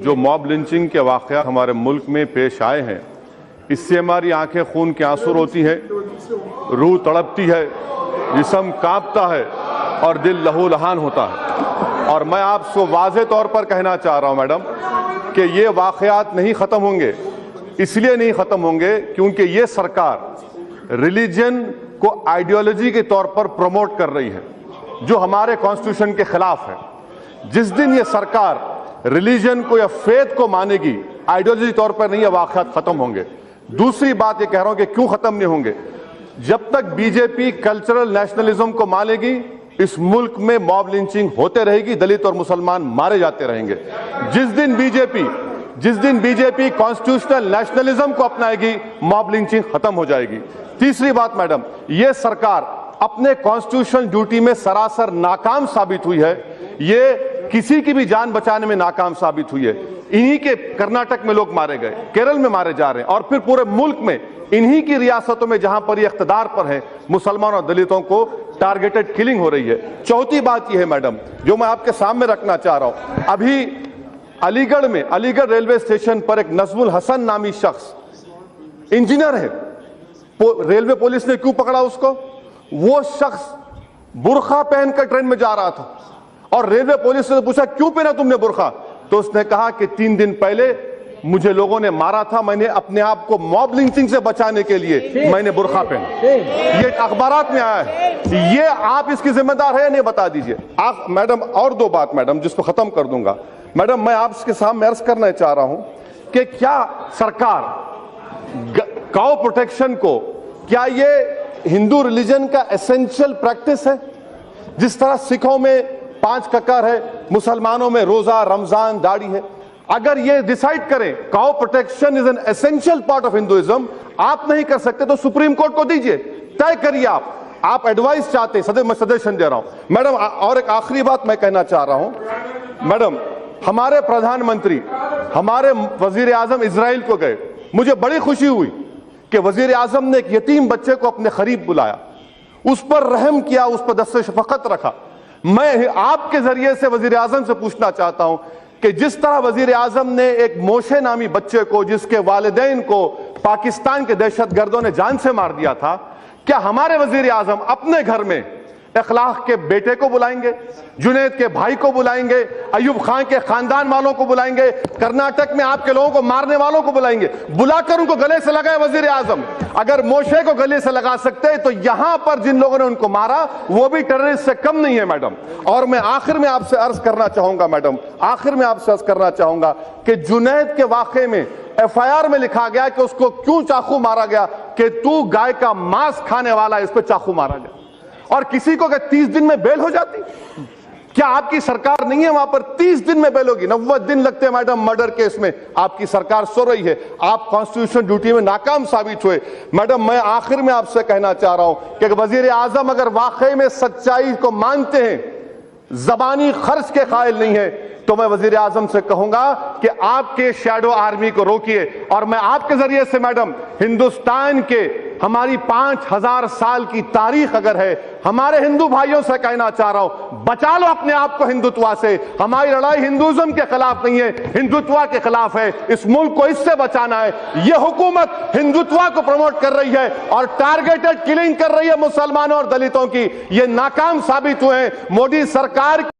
जो mob lynching के वाक़यात हमारे मुल्क में पेश आए हैं, इससे हमारी आंखें खून के आंसू रोती हैं, रूह तड़पती है, जिस्म कांपता है और दिल लहूलुहान होता है। और मैं आपको वाज़ेह तौर पर कहना चाह रहा हूं मैडम कि ये वाक़यात नहीं ख़त्म होंगे। इसलिए नहीं ख़त्म होंगे क्योंकि ये सरकार रिलीजन को आइडियोलॉजी के तौर पर प्रमोट कर रही है, जो हमारे कॉन्स्टिट्यूशन के खिलाफ है। जिस दिन ये सरकार रिलीजन को या फेथ को मानेगी, आइडियोलॉजी तौर पर नहीं, ये वाक़यात ख़त्म होंगे। दूसरी बात ये कह रहा हूं कि क्यों ख़त्म नहीं होंगे, जब तक बीजेपी कल्चरल नेशनलिज्म को मानेगी, इस मुल्क में मॉब लिंचिंग होते रहेगी, दलित और मुसलमान मारे जाते रहेंगे। जिस दिन बीजेपी कॉन्स्टिट्यूशनल नेशनलिज्म को अपनाएगी, मॉब लिंचिंग खत्म हो जाएगी। तीसरी बात मैडम, ये सरकार अपने कॉन्स्टिट्यूशनल ड्यूटी में सरासर नाकाम साबित हुई है। ये किसी की भी जान बचाने में नाकाम साबित हुई है। इन्हीं के कर्नाटक में लोग मारे गए, केरल में मारे जा रहे हैं, और फिर पूरे मुल्क में इन्हीं की रियासतों में जहां पर ये इख्तिदार पर है, मुसलमानों और दलितों को टारगेटेड किलिंग हो रही है। चौथी बात यह है मैडम, जो मैं आपके सामने रखना चाह रहा हूं, अभी अलीगढ़ रेलवे स्टेशन पर एक नजमुल हसन नामी शख्स इंजीनियर है, रेलवे पुलिस ने क्यों पकड़ा उसको? वो शख्स बुर्खा पहनकर ट्रेन में जा रहा था और रेलवे पुलिस ने पूछा क्यों पहना तुमने बुर्खा, तो उसने कहा कि 3 दिन पहले मुझे लोगों ने मारा था, मैंने अपने आप को मॉब लिंचिंग से बचाने के लिए मैंने बुर्खा पहना। ये अखबारात में आया है। ये आप इसकी जिम्मेदार है या नहीं, बता दीजिए आप मैडम। और 2 बात मैडम, जिसको खत्म कर दूंगा मैडम, मैं आपके सामने अर्ज करना चाह रहा हूं कि क्या सरकार काउ प्रोटेक्शन को, क्या ये हिंदू रिलीजन का एसेंशियल प्रैक्टिस है? जिस तरह सिखों में 5 ककर है, मुसलमानों में रोजा, रमजान, दाढ़ी है। अगर ये डिसाइड करें cow protection is an essential part of Hinduism, आप नहीं कर सकते तो सुप्रीम कोर्ट को दीजिए, तय करिए। आप एडवाइस चाहते हैं, मैं सजेशन दे रहा हूं मैडम। और एक आखिरी बात मैं कहना चाह रहा हूं मैडम, हमारे प्रधानमंत्री, हमारे वजीर आजम इजराइल को गए, मुझे बड़ी खुशी हुई कि वजीर आजम ने एक यतीम बच्चे को अपने करीब बुलाया, उस पर रहम किया, उस पर दस्ते शफकत रखा। मैं आपके जरिए से वजीर आजम से पूछना चाहता हूं कि जिस तरह वजीर आजम ने एक मोशे नामी बच्चे को, जिसके वालिदैन को पाकिस्तान के दहशतगर्दों ने जान से मार दिया था, क्या हमारे वजीर आजम अपने घर में इखलाक के बेटे को बुलाएंगे, जुनैद के भाई को बुलाएंगे, अयूब खान के खानदान वालों को बुलाएंगे, कर्नाटक में आपके लोगों को मारने वालों को बुलाएंगे, बुलाकर उनको गले से लगाए वजीर आजम? अगर मोशे को गले से लगा सकते हैं तो यहां पर जिन लोगों ने उनको मारा वो भी टेररिस्ट से कम नहीं है मैडम। और मैं आखिर में आपसे अर्ज करना चाहूंगा मैडम, आखिर में आपसे अर्ज करना चाहूंगा कि जुनैद के वाकये में FIR में लिखा गया कि उसको क्यों चाकू मारा गया, कि तू गाय का मांस खाने वाला, इस पर चाकू मारा गया। और किसी को 30 दिन में बेल हो जाती? क्या आपकी सरकार नहीं है वहां पर? 30 दिन में बेल होगी। 90 दिन लगते हैं मैडम मर्डर केस में। आपकी सरकार सो रही है, आप कॉन्स्टिट्यूशन ड्यूटी में नाकाम साबित हुए। मैडम, मैं आखिर में आपसे कहना चाह रहा हूं कि वजीर आजम अगर वाकई में सच्चाई को मानते हैं, जबानी खर्च के कायल नहीं है, तो मैं वजीर आजम से कहूंगा कि आपके शैडो आर्मी को रोकिए। और मैं आपके जरिए से मैडम, हिंदुस्तान के हमारी 5000 साल की तारीख अगर है, हमारे हिंदू भाइयों से कहना चाह रहा हूं, बचा लो अपने आप को हिंदुत्व से। हमारी लड़ाई हिंदुइज्म के खिलाफ नहीं है, हिंदुत्व के खिलाफ है। इस मुल्क को इससे बचाना है। यह हुकूमत हिंदुत्व को प्रमोट कर रही है और टारगेटेड किलिंग कर रही है मुसलमानों और दलितों की। ये नाकाम साबित हुए हैं। मोदी सरकार